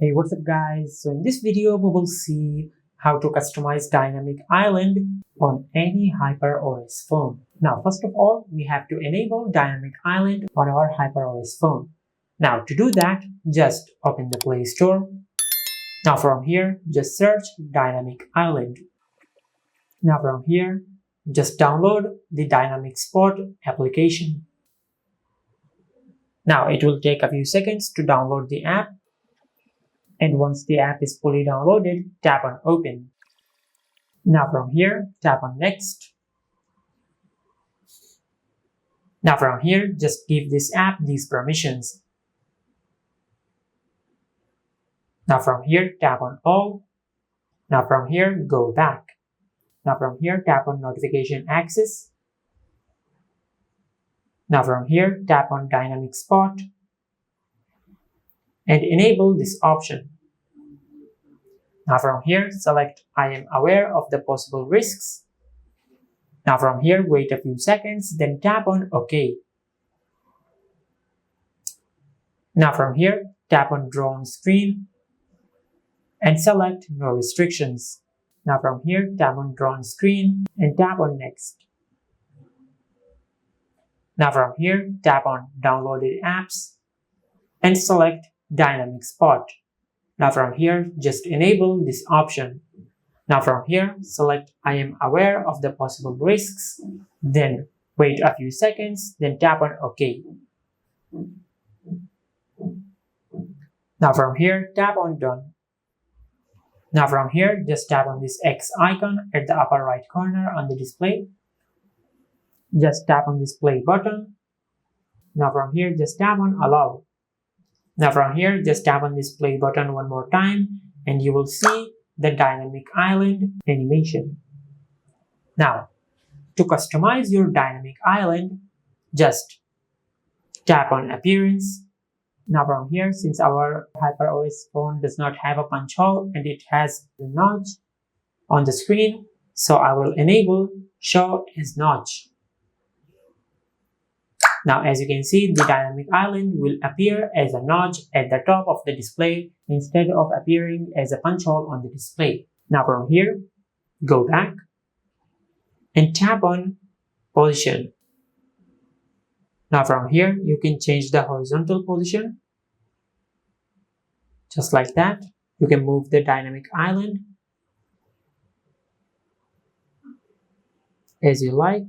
Hey, what's up guys? So in this video we will see how to customize dynamic island on any HyperOS phone. Now first of all, we have to enable dynamic island on our HyperOS phone. Now to do that, just open the Play Store. Now from here, just search dynamic island. Now from here, just download the dynamic spot application. Now it will take a few seconds to download the app. And once the app is fully downloaded, tap on Open. Now from here, tap on Next. Now from here, just give this app these permissions. Now from here, tap on All. Now from here, go back. Now from here, tap on Notification Access. Now from here, tap on Dynamic Spot and enable this option. Now from here, select I am aware of the possible risks. Now from here, wait a few seconds, then tap on OK. Now from here, tap on Draw on Screen and select No Restrictions. Now from here, tap on Draw on Screen and tap on Next. Now from here, tap on Downloaded Apps and select Dynamic Spot. Now from here, just enable this option. Now from here, select I am aware of the possible risks, then wait a few seconds, then tap on OK. Now from here, tap on Done. Now from here, just tap on this X icon at the upper right corner on the display. Just tap on this play button. Now from here, just tap on Allow. Now from here, just tap on this play button one more time and you will see the dynamic island animation. Now, to customize your dynamic island, just tap on Appearance. Now from here, since our HyperOS phone does not have a punch hole and it has a notch on the screen, so I will enable Show as Notch. Now as you can see, the dynamic island will appear as a notch at the top of the display instead of appearing as a punch hole on the display. Now from here, go back and tap on Position. Now from here, you can change the horizontal position. Just like that. You can move the dynamic island as you like.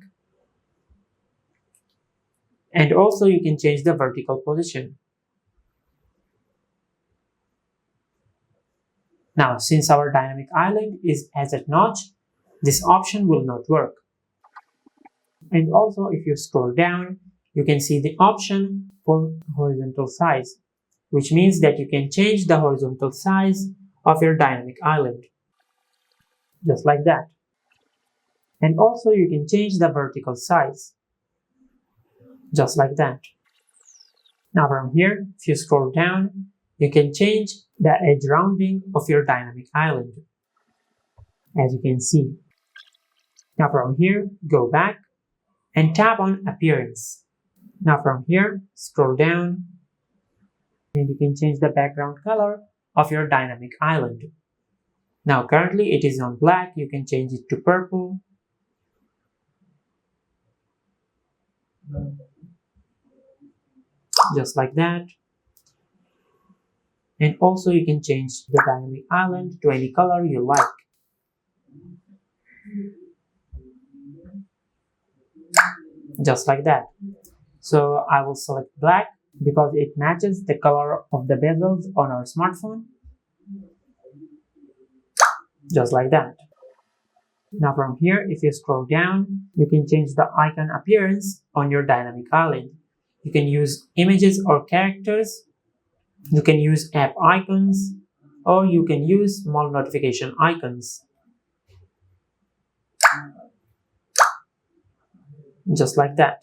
And also you can change the vertical position. Now, since our dynamic island is as a notch, this option will not work. And also if you scroll down, you can see the option for horizontal size, which means that you can change the horizontal size of your dynamic island. Just like that. And also you can change the vertical size. Just like that. Now from here, if you scroll down, you can change the edge rounding of your dynamic island, as you can see. Now from here, go back and tap on Appearance. Now from here, scroll down and you can change the background color of your dynamic island. Now currently it is on black, you can change it to purple. Just like that. And also you can change the dynamic island to any color you like. Just like that. So I will select black because it matches the color of the bezels on our smartphone. Just like that. Now from here, if you scroll down, you can change the icon appearance on your dynamic island. You can use images or characters, you can use app icons, or you can use small notification icons. Just like that.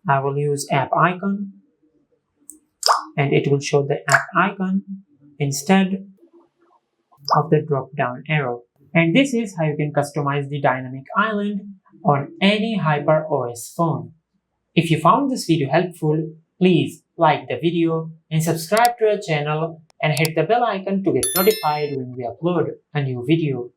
I will use app icon and it will show the app icon instead of the drop down arrow. And this is how you can customize the dynamic island on any HyperOS phone. If you found this video helpful, please like the video and subscribe to our channel and hit the bell icon to get notified when we upload a new video.